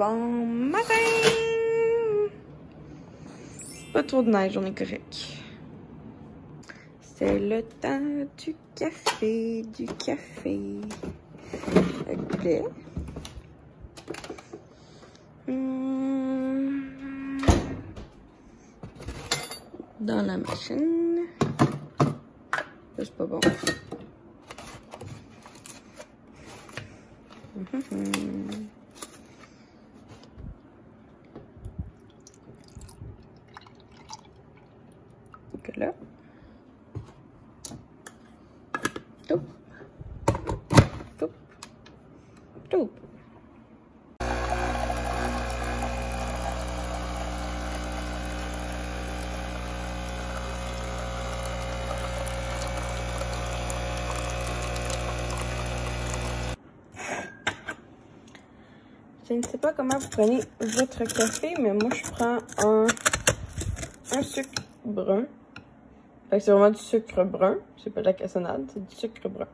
Bon matin! Pas trop de neige, on est correct. C'est le temps du café, Avec lait. Dans la machine. Ça, c'est pas bon. Donc là. Toup. Toup. Toup. Je ne sais pas comment vous prenez votre café, mais moi je prends un sucre brun. Fait que c'est vraiment du sucre brun. C'est pas de la cassonade, c'est du sucre brun.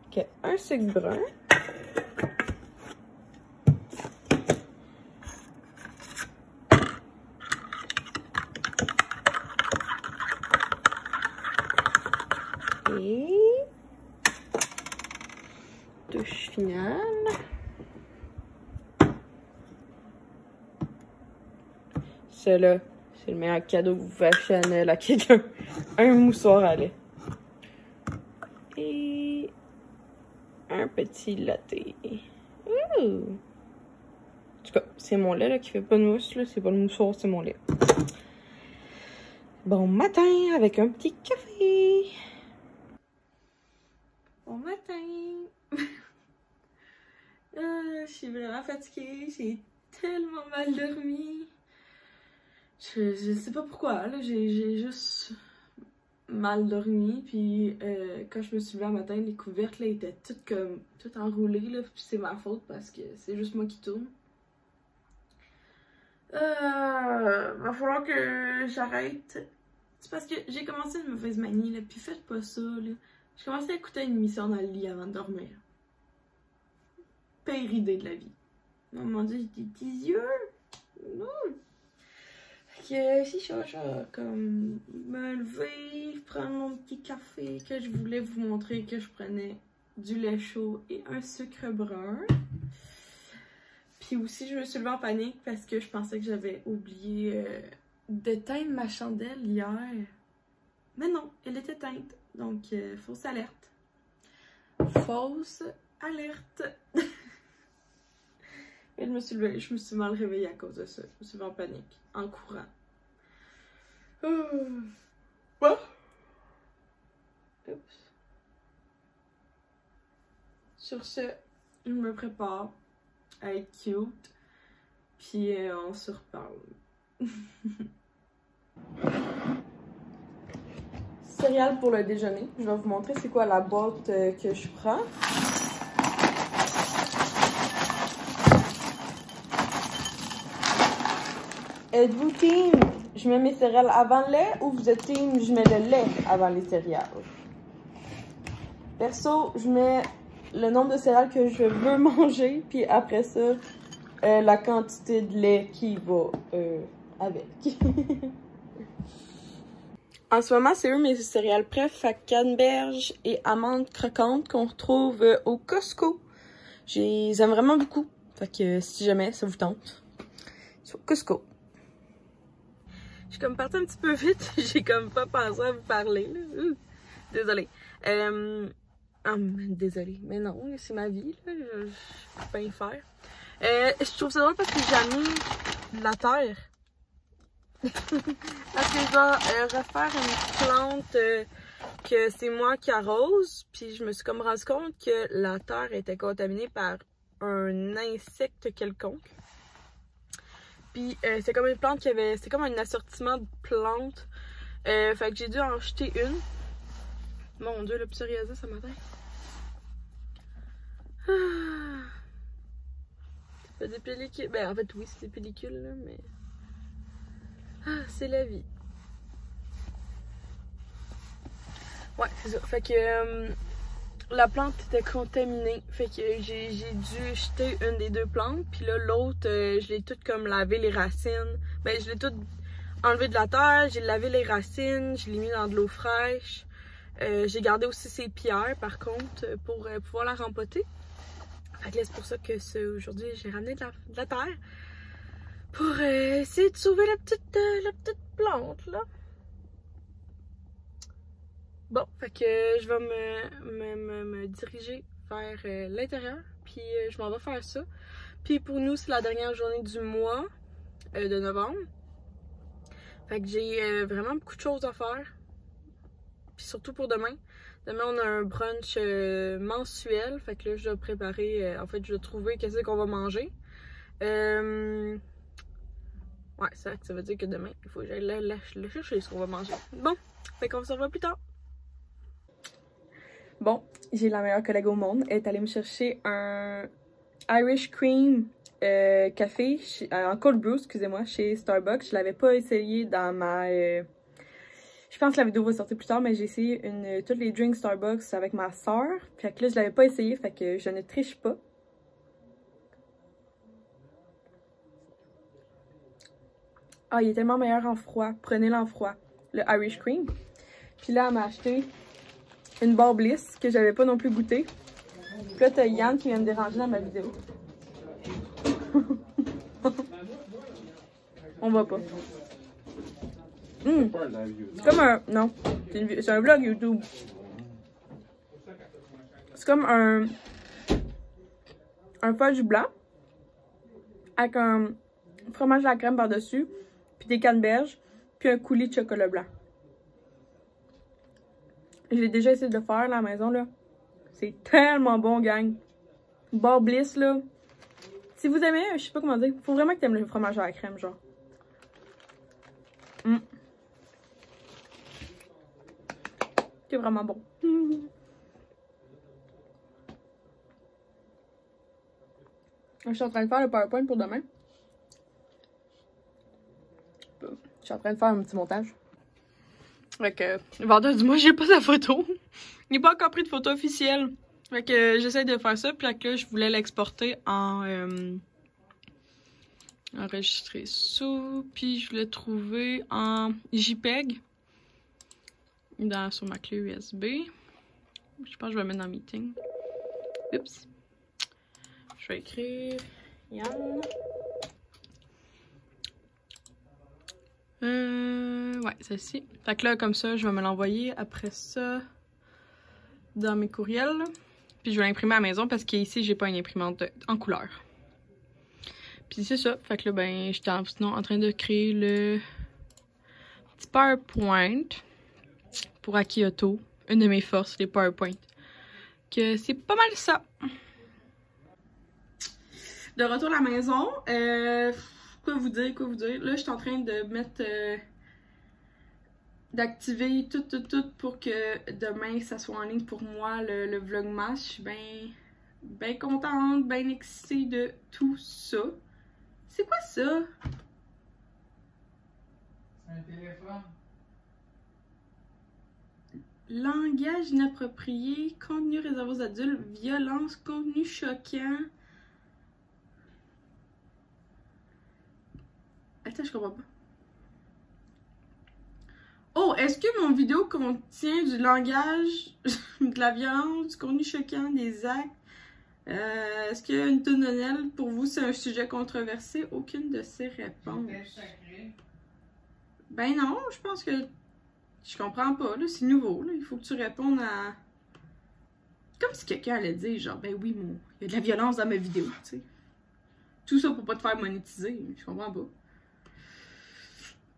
Ok, un sucre brun. Et touche finale. Là, c'est le meilleur cadeau que vous pouvez acheter à Noël à quelqu'un. Un moussoir à lait. Et un petit latte. Ouh. En tout cas, c'est mon lait là, qui fait pas de mousse. C'est pas le moussoir, c'est mon lait. Bon matin avec un petit café. Bon matin. Je suis vraiment fatiguée. J'ai tellement mal dormi. Je sais pas pourquoi, là, j'ai juste mal dormi, puis quand je me suis levée un matin, les couvertes, là, étaient toutes enroulées, là, puis c'est ma faute, parce que c'est juste moi qui tourne. Va falloir que j'arrête. C'est parce que j'ai commencé une mauvaise manie, là, puis faites pas ça, là. J'ai commencé à écouter une émission dans le lit avant de dormir. Pire idée de la vie. Oh mon Dieu, j'ai des petits yeux! Non! Que si je vais comme me lever, prendre mon petit café, que je voulais vous montrer que je prenais du lait chaud et un sucre brun. Puis aussi, je me suis levée en panique parce que je pensais que j'avais oublié d'éteindre ma chandelle hier. Mais non, elle était éteinte. Donc, fausse alerte. Fausse alerte. Et je me suis mal réveillée à cause de ça. Je me suis levée en panique, en courant. Bon. Oups. Sur ce, je me prépare à être cute. Puis on se reparle. Céréales pour le déjeuner. Je vais vous montrer c'est quoi la boîte que je prends. Êtes-vous team? Je mets mes céréales avant le lait ou vous êtes team? Je mets le lait avant les céréales. Perso, je mets le nombre de céréales que je veux manger, puis après ça, la quantité de lait qui va avec. En ce moment, c'est eux mes céréales préf à canneberge et amandes croquantes qu'on retrouve au Costco. Je les aime vraiment beaucoup. Fait que si jamais ça vous tente, c'est au Costco. Je suis comme partie un petit peu vite, j'ai comme pas pensé à vous parler. Désolée. Désolée. Mais non, c'est ma vie, là. Je peux pas y faire. Je trouve ça drôle parce que j'ai mis de la terre. Parce que je dois refaire une plante que c'est moi qui arrose. Puis je me suis comme rendu compte que la terre était contaminée par un insecte quelconque. Puis c'est comme une plante qui avait... C'est comme un assortiment de plantes. Fait que j'ai dû en jeter une. Mon Dieu, le psoriasis ce matin. C'est pas des pellicules. Ben en fait oui, c'est des pellicules là, mais... c'est la vie. Ouais, c'est ça. Fait que la plante était contaminée. Fait que j'ai dû jeter une des 2 plantes. Puis là, l'autre, je l'ai toute comme lavé les racines. Ben, je l'ai toute enlevé de la terre, j'ai lavé les racines, je l'ai mis dans de l'eau fraîche. J'ai gardé aussi ses pierres, par contre, pour pouvoir la rempoter. Fait que là, c'est pour ça que aujourd'hui, j'ai ramené de la terre. Pour essayer de sauver la petite plante, là. Bon, fait que je vais me diriger vers l'intérieur, puis je m'en vais faire ça. Puis pour nous, c'est la dernière journée du mois de novembre. Fait que j'ai vraiment beaucoup de choses à faire. Puis surtout pour demain. Demain, on a un brunch mensuel. Fait que là, je dois préparer, en fait, je dois trouver qu'est-ce qu'on va manger. Ouais, ça veut dire que demain, il faut que j'aille le chercher ce qu'on va manger. Bon, fait qu'on se revoit plus tard. Bon, j'ai la meilleure collègue au monde. Elle est allée me chercher un Irish Cream café en cold brew, excusez-moi, chez Starbucks. Je l'avais pas essayé dans ma... je pense que la vidéo va sortir plus tard, mais j'ai essayé toutes les drinks Starbucks avec ma soeur. Fait que là, je l'avais pas essayé, fait que je ne triche pas. Ah, il est tellement meilleur en froid. Prenez-le en froid. Le Irish Cream. Puis là, elle m'a acheté une barre Bliss que j'avais pas non plus goûté. Puis là, t'as Yann qui vient me déranger dans ma vidéo. On voit pas. C'est comme un... Non. C'est un vlog YouTube. C'est comme un fudge blanc. Avec un fromage à la crème par-dessus. Puis des canneberges. Puis un coulis de chocolat blanc. Je l'ai déjà essayé de le faire à la maison, là. C'est tellement bon, gang. Barre Bliss, là. Si vous aimez, je sais pas comment dire, faut vraiment que t'aimes le fromage à la crème, genre. C'est vraiment bon. Je suis en train de faire le PowerPoint pour demain. Je suis en train de faire un petit montage. Fait que, vendredi mois, j'ai pas sa photo. Il n'est pas encore pris de photo officielle. Fait que j'essaie de faire ça. Puis là, je voulais l'exporter en... enregistrer sous. Puis je voulais trouver en JPEG. Sur ma clé USB. Je pense que je vais mettre dans Meeting. Oups. Je vais écrire Yann. Ouais, celle-ci. Fait que là, comme ça, je vais me l'envoyer après ça dans mes courriels. Puis je vais l'imprimer à la maison parce qu'ici, j'ai pas une imprimante en couleur. Puis c'est ça. Fait que là, ben, j'étais sinon en train de créer le petit PowerPoint pour Akioto. Une de mes forces, les PowerPoint. Que c'est pas mal ça. De retour à la maison. Quoi vous dire. Là, je suis en train de mettre... d'activer tout pour que demain, ça soit en ligne pour moi, le Vlogmas. Je suis bien contente, bien excitée de tout ça. C'est quoi ça? C'est un téléphone. Langage inapproprié, contenu réservé aux adultes, violence, contenu choquant. Attends, je comprends pas. Oh, est-ce que mon vidéo contient du langage, de la violence, du contenu choquant, des actes? Est-ce qu'il y a une tonne de Noël? Pour vous, c'est un sujet controversé? Aucune de ces réponses. Ben non, je pense que... Je comprends pas, là, c'est nouveau, là. Il faut que tu répondes à... Comme si quelqu'un allait dire, genre, ben oui, il y a de la violence dans ma vidéo, tu sais. Tout ça pour pas te faire monétiser, je comprends pas.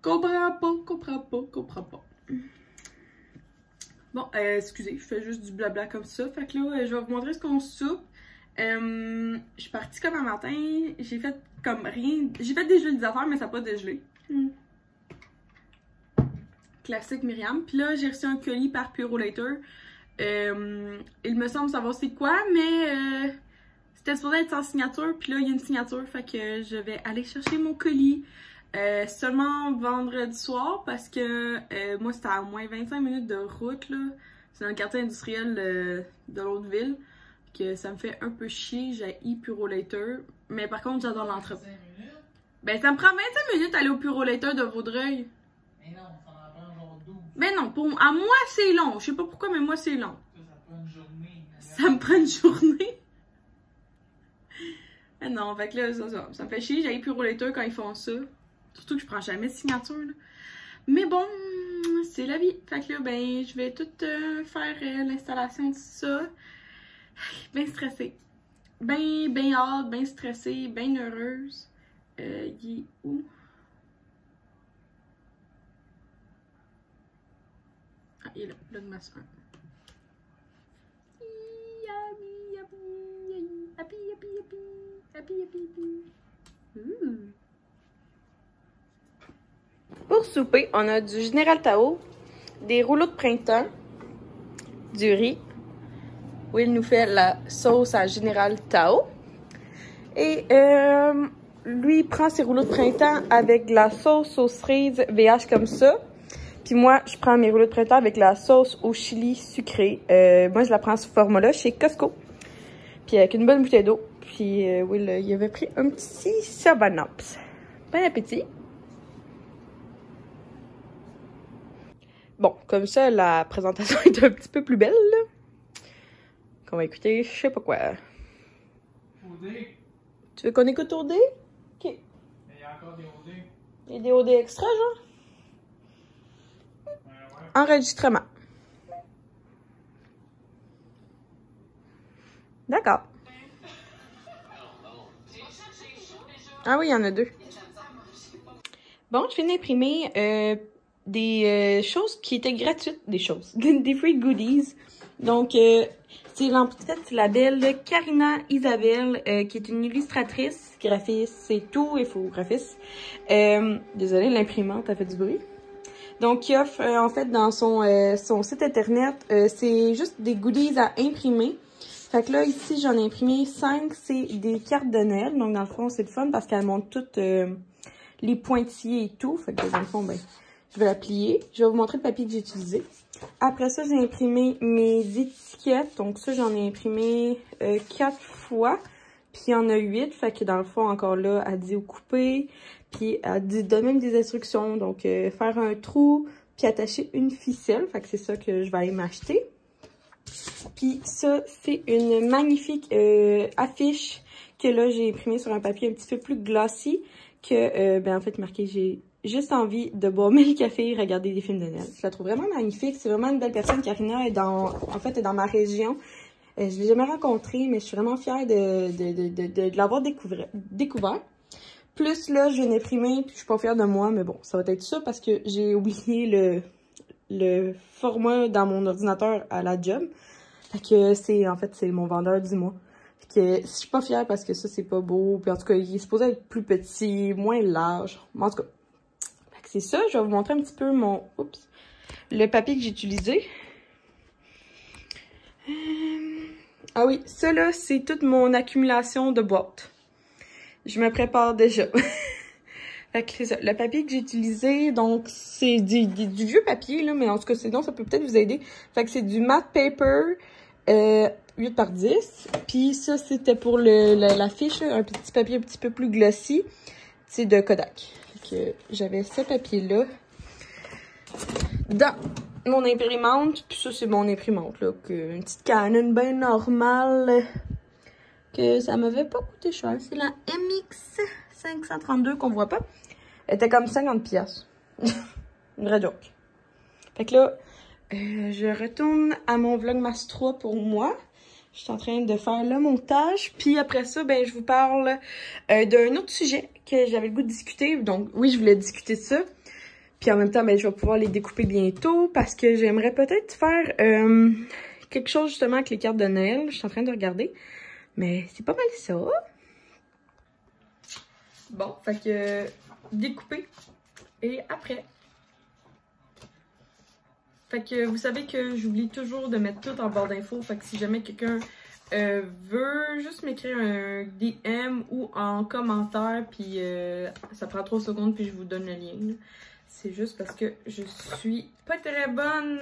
Comprends pas. Bon, excusez, je fais juste du blabla comme ça. Fait que là, je vais vous montrer ce qu'on soupe. Je suis partie comme un matin, j'ai fait comme rien... J'ai fait dégeler des affaires, mais ça n'a pas dégelé. Classique Myriam. Puis là, j'ai reçu un colis par Purolator. Il me semble savoir c'est quoi, mais c'était supposé être sans signature. Puis là, il y a une signature, fait que je vais aller chercher mon colis. Seulement vendredi soir parce que moi c'était à moins 25 minutes de route là. C'est dans le quartier industriel de l'autre ville. Que ça me fait un peu chier, j'ai Purolator. Mais par contre, j'adore l'entreprise. Ben, ça me prend 25 minutes d'aller au Purolator de Vaudreuil. Mais non, ça en prend genre 12. Ben non, à moi, c'est long. Je sais pas pourquoi, mais moi, c'est long. Ça prend une journée. Ça me prend une journée. Mais non, fait que là, ça me fait chier, j'ai Purolator quand ils font ça. Surtout que je prends jamais de signature, là. Mais bon, c'est la vie. Fait que là, ben, je vais tout faire l'installation de ça. Ben stressée. Ben hâte, ben stressée, ben heureuse. Il est où? Ah, il est là, Vlogmas 1. Pour souper, on a du Général Tao, des rouleaux de printemps, du riz. Will nous fait la sauce à Général Tao. Et lui, il prend ses rouleaux de printemps avec de la sauce aux cerises VH comme ça. Puis moi, je prends mes rouleaux de printemps avec la sauce au chili sucré. Moi, je la prends sous format-là chez Costco. Puis avec une bonne bouteille d'eau. Puis Will, il avait pris un petit 7-Up. Bon appétit! Bon, comme ça, la présentation est un petit peu plus belle, là. Qu'on va écouter, je sais pas quoi. OD. Tu veux qu'on écoute OD? Ok. Mais il y a encore des OD. Il y a des OD extra, genre? Ouais. Enregistrement. D'accord. Ah oui, il y en a 2. Bon, je viens d'imprimer des choses qui étaient gratuites. Des free goodies. Donc, c'est la belle Karina Isabelle, qui est une illustratrice, graphiste, c'est tout, infographiste. Désolée, l'imprimante a fait du bruit. Donc, qui offre, en fait, dans son site internet, c'est juste des goodies à imprimer. Fait que là, ici, j'en ai imprimé 5, c'est des cartes de Noël. Donc, dans le fond, c'est le fun parce qu'elles montrent toutes les pointillés et tout. Fait que dans le fond, ben, je vais la plier. Je vais vous montrer le papier que j'ai utilisé. Après ça, j'ai imprimé mes étiquettes. Donc ça, j'en ai imprimé 4 fois. Puis il y en a 8. Fait que dans le fond, encore là, elle dit au couper. Puis elle donne même des instructions. Donc faire un trou, puis attacher une ficelle. Fait que c'est ça que je vais aller m'acheter. Puis ça, c'est une magnifique affiche que là, j'ai imprimée sur un papier un petit peu plus glossy. Que, ben en fait, marqué, j'ai juste envie de boire mes cafés et regarder des films de Noël. Je la trouve vraiment magnifique. C'est vraiment une belle personne. Karina est en fait, est dans ma région. Je l'ai jamais rencontrée, mais je suis vraiment fière de l'avoir découvert. Plus là, je viens d'imprimer, puis je suis pas fière de moi, mais bon, ça va être ça parce que j'ai oublié le format dans mon ordinateur à la job. Fait que en fait, c'est mon vendeur du mois. Que je suis pas fière parce que ça, c'est pas beau. Puis en tout cas, il est supposé être plus petit, moins large. En tout cas, c'est ça. Je vais vous montrer un petit peu le papier que j'ai utilisé. Ah oui, ça là, c'est toute mon accumulation de boîtes. Je me prépare déjà. Fait que c'est ça. Le papier que j'ai utilisé, donc, c'est du vieux papier, là, mais en tout cas, sinon, ça peut peut-être vous aider. Fait que c'est du matte paper. 8 par 10. Puis ça, c'était pour l'affiche, un petit papier un petit peu plus glossy. C'est de Kodak. Fait que j'avais ce papier-là dans mon imprimante. Puis ça, c'est mon imprimante, là. Une petite Canon bien normale. Que ça m'avait pas coûté cher. C'est la MX 532 qu'on voit pas. Elle était comme 50$. Une vraie joke. Fait que là, je retourne à mon Vlogmas 3 pour moi. Je suis en train de faire le montage. Puis après ça, ben je vous parle d'un autre sujet que j'avais le goût de discuter. Donc oui, je voulais discuter de ça. Puis en même temps, ben je vais pouvoir les découper bientôt. Parce que j'aimerais peut-être faire quelque chose justement avec les cartes de Noël. Je suis en train de regarder. Mais c'est pas mal ça. Bon, fait que découper. Et après. Fait que vous savez que j'oublie toujours de mettre tout en barre d'infos. Fait que si jamais quelqu'un veut juste m'écrire un DM ou en commentaire, puis ça prend 3 secondes, puis je vous donne le lien. C'est juste parce que je suis pas très bonne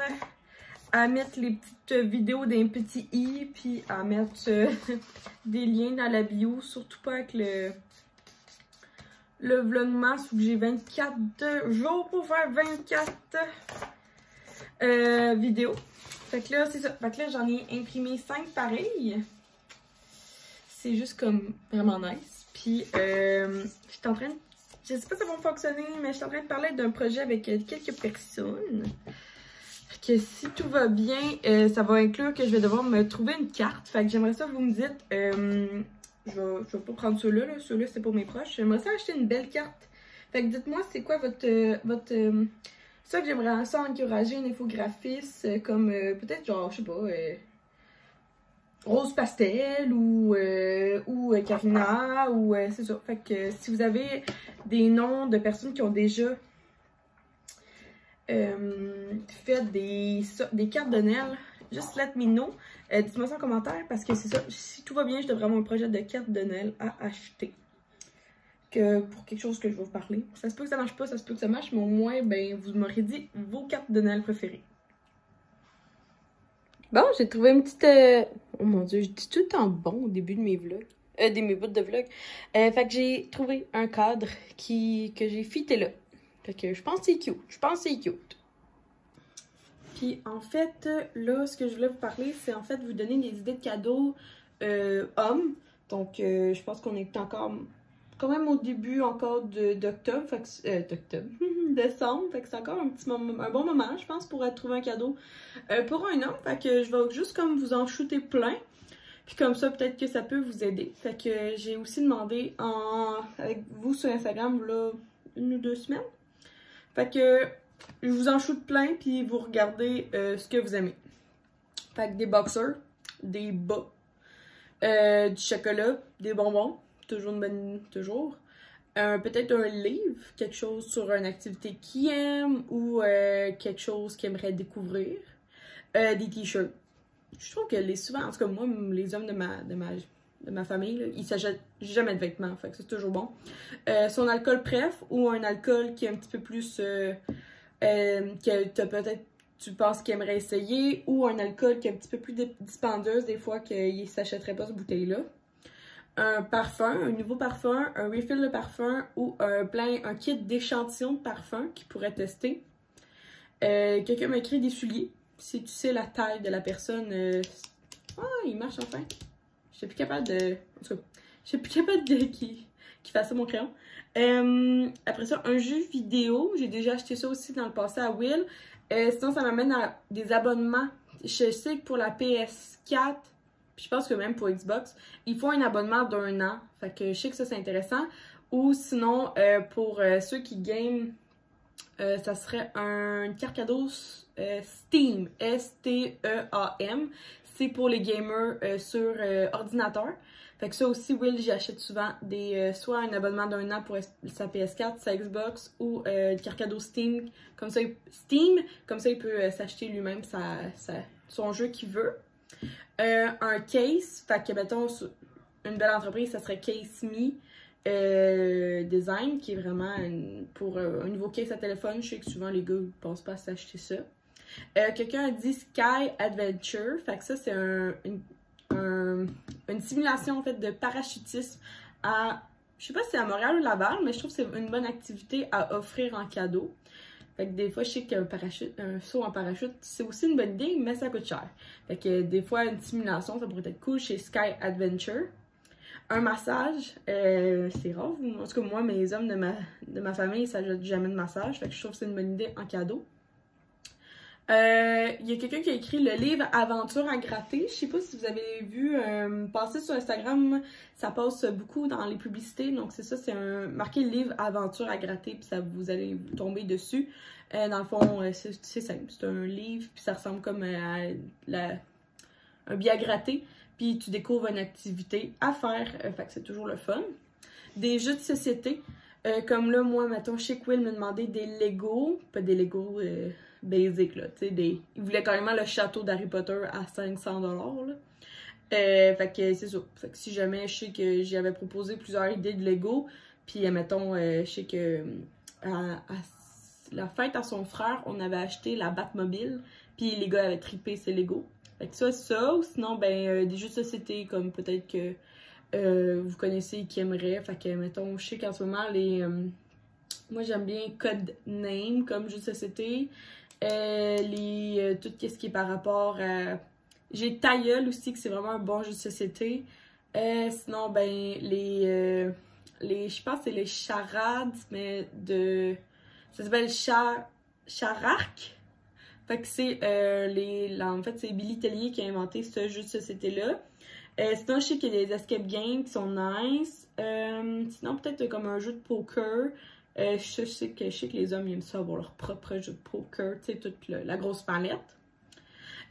à mettre les petites vidéos d'un petit i, puis à mettre des liens dans la bio, surtout pas avec le vlogmas où j'ai 24 jours pour faire 24 vidéos. Fait que là, c'est ça. Fait que là, j'en ai imprimé 5 pareilles. C'est juste comme vraiment nice. Puis, je suis en train de... Je sais pas si ça va fonctionner, mais je suis en train de parler d'un projet avec quelques personnes. Fait que si tout va bien, ça va inclure que je vais devoir me trouver une carte. Fait que j'aimerais ça, vous me dites... je vais pas prendre ceux-là, là. Ceux-là, c'est pour mes proches. J'aimerais ça acheter une belle carte. Fait que dites-moi, c'est quoi votre ça que j'aimerais ça encourager une infographiste comme peut-être genre, je sais pas, Rose Pastel ou Karina ou c'est ça. Fait que si vous avez des noms de personnes qui ont déjà fait des cartes de Noël, just let me know. Dites-moi ça en commentaire parce que c'est ça. Si tout va bien, je devrais avoir un projet de cartes de Noël à acheter. Pour quelque chose que je vais vous parler. Ça se peut que ça marche pas, ça se peut que ça marche, mais au moins, ben, vous m'aurez dit vos cartes de Noël préférées. Bon, j'ai trouvé une petite... Oh mon Dieu, je dis tout le temps bon au début de mes vlogs. Mes bouts de vlog. Fait que j'ai trouvé un cadre que j'ai fité là. Fait que je pense que c'est cute. Je pense que c'est cute. Puis en fait, là, ce que je voulais vous parler, c'est en fait vous donner des idées de cadeaux hommes. Donc, je pense qu'on est encore... quand même au début encore d'octobre, décembre, fait que c'est encore un petit moment, un bon moment, je pense, pour trouver un cadeau pour un homme. Fait que je vais juste comme vous en shooter plein, puis comme ça, peut-être que ça peut vous aider. Fait que j'ai aussi demandé avec vous sur Instagram, là, 1 ou 2 semaines. Fait que je vous en shoot plein, puis vous regardez ce que vous aimez. Fait que des boxers, des bas, du chocolat, des bonbons. Toujours une bonne... toujours. Peut-être un livre, quelque chose sur une activité qu'il aime ou quelque chose qu'il aimerait découvrir. Des t-shirts. Je trouve que souvent, en tout cas moi, les hommes de ma famille, là, ils s'achètent jamais de vêtements, fait que c'est toujours bon. Son alcool préf ou un alcool qui est un petit peu plus... que peut-être tu penses qu'il aimerait essayer, ou un alcool qui est un petit peu plus dispendieuse des fois qu'il ne s'achèterait pas cette bouteille-là. Un parfum, un nouveau parfum, un refill de parfum ou un kit d'échantillons de parfum qu'il pourrait tester. Quelqu'un m'a écrit des souliers. Si tu sais la taille de la personne... Ah, il marche enfin. Je suis plus capable de... En tout cas, je suis plus capable qu'il fasse ça mon crayon. Après ça, un jeu vidéo. J'ai déjà acheté ça aussi dans le passé à Will. Sinon, ça m'amène à des abonnements. Je sais que pour la PS4... Puis je pense que même pour Xbox, ils font un abonnement d'1 an. Fait que je sais que ça, c'est intéressant. Ou sinon, pour ceux qui game, ça serait une carte cadeau Steam. S-T-E-A-M. C'est pour les gamers sur ordinateur. Fait que ça aussi, Will, j'achète souvent soit un abonnement d'1 an pour sa PS4, sa Xbox, ou une carte cadeau Steam. Comme ça, il peut s'acheter lui-même son jeu qu'il veut. Un case, fait que mettons une belle entreprise, ça serait Case Me Design, qui est vraiment pour un nouveau case à téléphone. Je sais que souvent les gars ne pensent pas à s'acheter ça. Quelqu'un a dit Sky Adventure, fait que ça c'est une simulation en fait de parachutisme je sais pas si c'est à Montréal ou Laval, mais je trouve que c'est une bonne activité à offrir en cadeau. Fait que des fois, je sais qu'un saut en parachute, c'est aussi une bonne idée, mais ça coûte cher. Fait que des fois, une simulation, ça pourrait être cool chez Sky Adventure. Un massage, c'est rare. En tout cas, moi, mes hommes de ma famille, ils s'achètent jamais de massage. Fait que je trouve que c'est une bonne idée en cadeau. Il y a quelqu'un qui a écrit le livre Aventure à gratter. Je sais pas si vous avez vu passer sur Instagram, ça passe beaucoup dans les publicités. Donc c'est ça, c'est marqué le livre Aventure à gratter, puis vous allez tomber dessus. Dans le fond, c'est simple, c'est un livre, puis ça ressemble comme à un billet à gratter. Puis tu découvres une activité à faire, fait que c'est toujours le fun. Des jeux de société, comme là, moi, mettons, chez Will me demandait des Lego, pas des Lego... basic, là, tu sais, il voulait carrément le château d'Harry Potter à 500 $, là. Fait que c'est ça. Fait que si jamais je sais que j'avais proposé plusieurs idées de Lego, puis mettons, je sais que à la fête à son frère, on avait acheté la Batmobile, Puis les gars avaient trippé ces Lego. Fait que ça, ou sinon, ben, des jeux de société, comme peut-être que vous connaissez qui aimeraient. Fait que, mettons, je sais qu'en ce moment, moi, j'aime bien Codename comme jeu de société. Tout ce qui est par rapport à... J'ai Tilleul aussi, que c'est vraiment un bon jeu de société. Sinon, ben, je pense que c'est les charades, mais ça s'appelle Chararc. Fait que c'est en fait, c'est Billy Tellier qui a inventé ce jeu de société-là. Sinon, je sais qu'il y a des escape games qui sont nice. Sinon, peut-être comme un jeu de poker. Je sais que les hommes aiment ça avoir leur propre jeu de poker, tu sais, toute la grosse palette.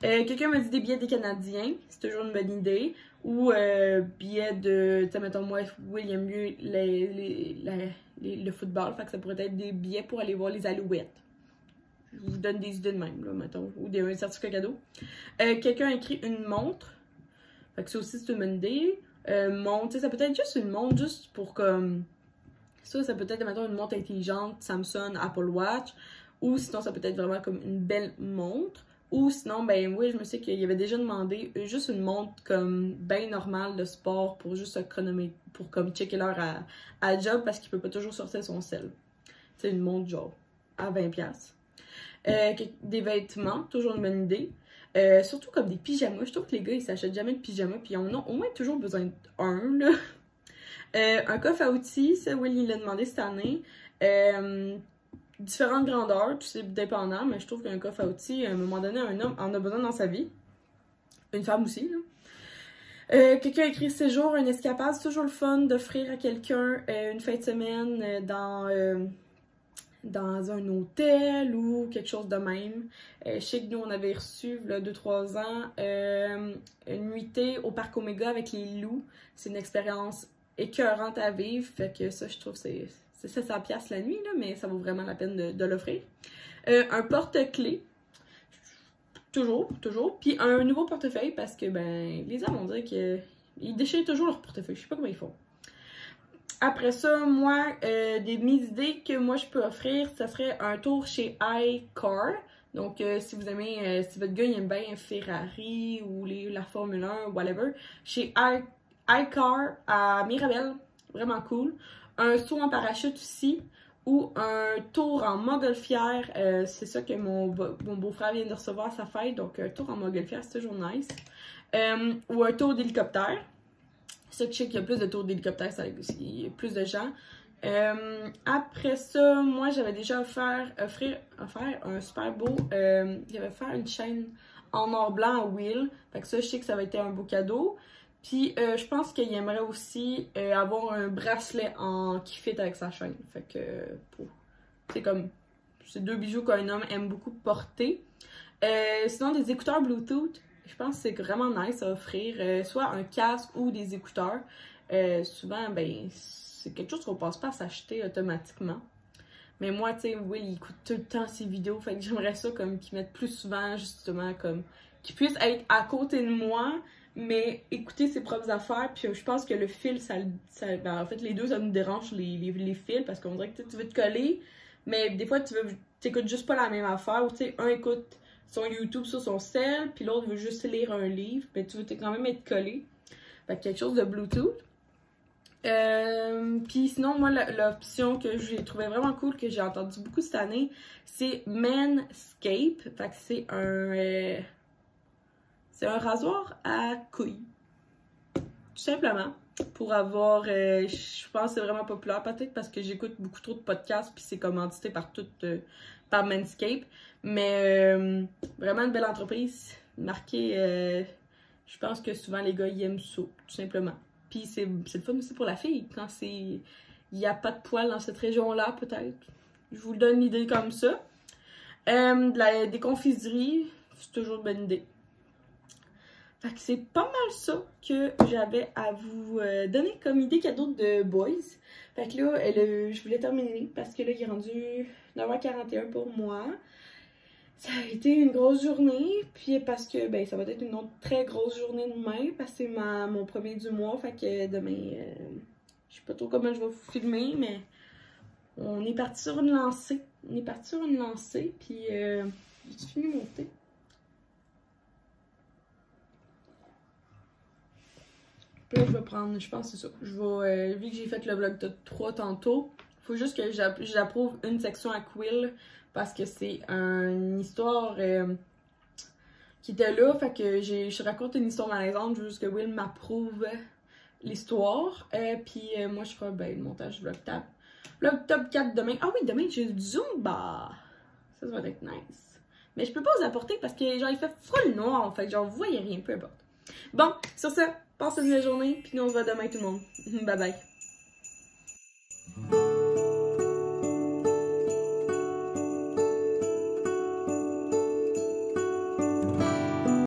Quelqu'un m'a dit des billets des Canadiens, c'est toujours une bonne idée. Ou billets de, tu sais, mettons, moi, Will aime mieux le football, fait que ça pourrait être des billets pour aller voir les Alouettes. Je vous donne des idées de même, là, mettons, ou un certificat cadeau. Quelqu'un a écrit une montre, fait que ça aussi, c'est une bonne idée. Montre, tu sais, ça peut être juste une montre, juste pour comme... Ça peut être, mettons, une montre intelligente, Samsung, Apple Watch. Ou sinon, ça peut être vraiment comme une belle montre. Ou sinon, ben oui, je me sais qu'il avait déjà demandé juste une montre comme bien normale de sport pour juste pour comme checker l'heure à job parce qu'il peut pas toujours sortir son sel. C'est une montre genre à 20$. Des vêtements, toujours une bonne idée. Surtout comme des pyjamas. Je trouve que les gars, ils s'achètent jamais de pyjamas. Puis ils en ont au moins toujours besoin d'un, là. Un coffre à outils, ça, Will, il l'a demandé cette année. Différentes grandeurs, tout c'est dépendant, mais je trouve qu'un coffre à outils, à un moment donné, un homme en a besoin dans sa vie. Une femme aussi, là. Quelqu'un a écrit séjour, une escapade, c'est toujours le fun d'offrir à quelqu'un une fin de semaine dans un hôtel ou quelque chose de même. Je sais que nous, on avait reçu, là, 2-3 ans, une nuitée au parc Omega avec les loups. C'est une expérience écœurante à vivre, fait que ça, je trouve, c'est 700$ la nuit, là, mais ça vaut vraiment la peine de l'offrir. Un porte-clés, toujours, puis un nouveau portefeuille, parce que, ben, les hommes, on dirait qu'ils déchirent toujours leur portefeuille, je sais pas comment ils font. Après ça, moi, mes idées que moi, je peux offrir, ça serait un tour chez iCar. Donc, si vous aimez, si votre gars, il aime bien Ferrari ou la Formule 1, whatever, chez iCar à Mirabel, vraiment cool. Un saut en parachute aussi, ou un tour en montgolfière. C'est ça que mon beau-frère vient de recevoir à sa fête, donc un tour en montgolfière, c'est toujours nice. Ou un tour d'hélicoptère. C'est ça que je sais qu'il y a plus de tours d'hélicoptère, il y a plus de gens. Après ça, moi j'avais déjà offert un super beau. J'avais offert une chaîne en or blanc à Will. Fait que ça, je sais que ça va être un beau cadeau. Puis je pense qu'il aimerait aussi avoir un bracelet qui fit avec sa chaîne. Fait que c'est comme c'est 2 bijoux qu'un homme aime beaucoup porter. Sinon des écouteurs Bluetooth. Je pense que c'est vraiment nice à offrir, soit un casque ou des écouteurs. Souvent, ben, c'est quelque chose qu'on passe pas à s'acheter automatiquement. Mais moi, tu sais, Will, il écoute tout le temps ses vidéos, fait que j'aimerais ça comme qu'il mette plus souvent, justement, comme qu'il puisse être à côté de moi, mais écouter ses propres affaires. Puis je pense que le fil, ben, en fait, les deux, ça nous dérange, les fils, parce qu'on dirait que tu veux te coller, mais des fois, t'écoutes juste pas la même affaire, ou tu sais, un écoute son YouTube sur son cell, puis l'autre veut juste lire un livre, mais tu veux quand même être collé. Fait que quelque chose de Bluetooth. Puis sinon, moi, l'option que j'ai trouvé vraiment cool, que j'ai entendu beaucoup cette année, c'est Manscaped. Fait que c'est un rasoir à couilles. Tout simplement. Pour avoir, je pense que c'est vraiment populaire, peut-être parce que j'écoute beaucoup trop de podcasts, puis c'est commandité par Manscaped. Mais vraiment une belle entreprise, marquée, je pense que souvent les gars ils aiment ça, tout simplement. Puis c'est le fun aussi pour la fille, quand il n'y a pas de poils dans cette région-là, peut-être. Je vous donne l'idée comme ça. Des confiseries, c'est toujours une bonne idée. Fait que c'est pas mal ça que j'avais à vous donner comme idée cadeau de boys. Fait que là, je voulais terminer parce que là, il est rendu 9h41 pour moi. Ça a été une grosse journée, puis parce que ben ça va être une autre très grosse journée demain, parce que c'est mon premier du mois, fait que demain, je sais pas trop comment je vais vous filmer, mais on est parti sur une lancée. Puis j'ai fini mon thé. Puis là, je vais prendre, je pense que c'est ça. Je vais, vu que j'ai fait le vlog de 3 tantôt, faut juste que j'approuve une section à Quill parce que c'est une histoire qui était là. Fait que je raconte une histoire malaisante, juste que Will m'approuve l'histoire. Puis moi, je ferai le montage vlog top 4 demain. Ah oui, demain, j'ai du Zumba. Ça va être nice. Mais je peux pas vous apporter parce que genre il fait full noir. Fait que genre vous voyez rien, peu importe. Bon, sur ça, passez une belle journée. Puis nous on se voit demain tout le monde. Bye bye.